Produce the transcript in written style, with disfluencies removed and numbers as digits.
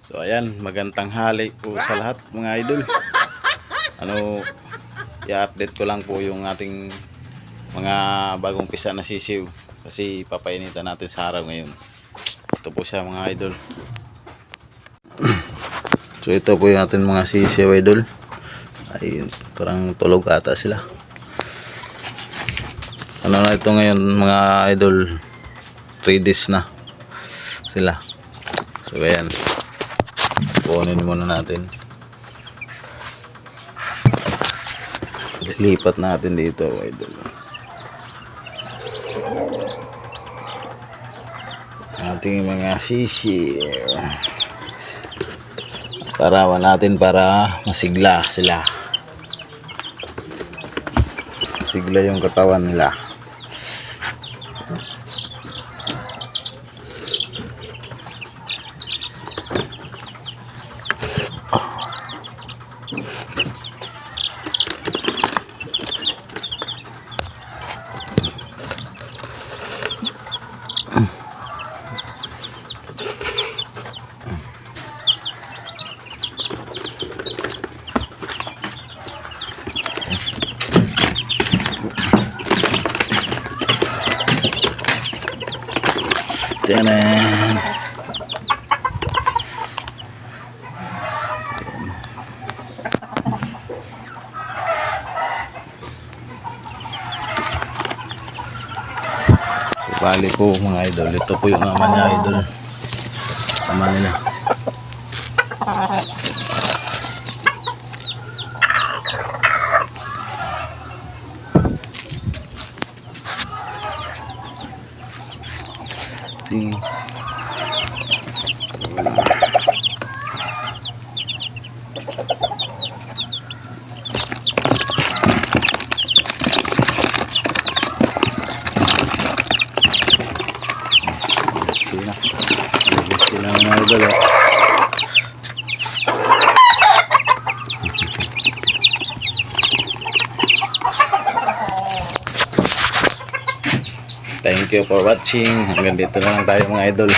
So ayan, magandang hali po sa lahat mga idol. I-update ko lang po yung ating mga bagong pisa na sisiw kasi papainitan natin sa araw ngayon. Ito po siya mga idol. So ito po yung ating mga sisiw idol. Ay parang tulog ata sila. Ano na ito ngayon mga idol, 3 days na sila. So ayan, kunin muna natin, lipat natin dito idol ating mga sisiw parawan natin para masigla sila, sigla yung katawan nila. Tanan. Bali po mga idol, ito po yung mama niya idol, tama nila. Sila mga idol eh. Thank you for watching. Hanggang dito na lang tayo mga idol.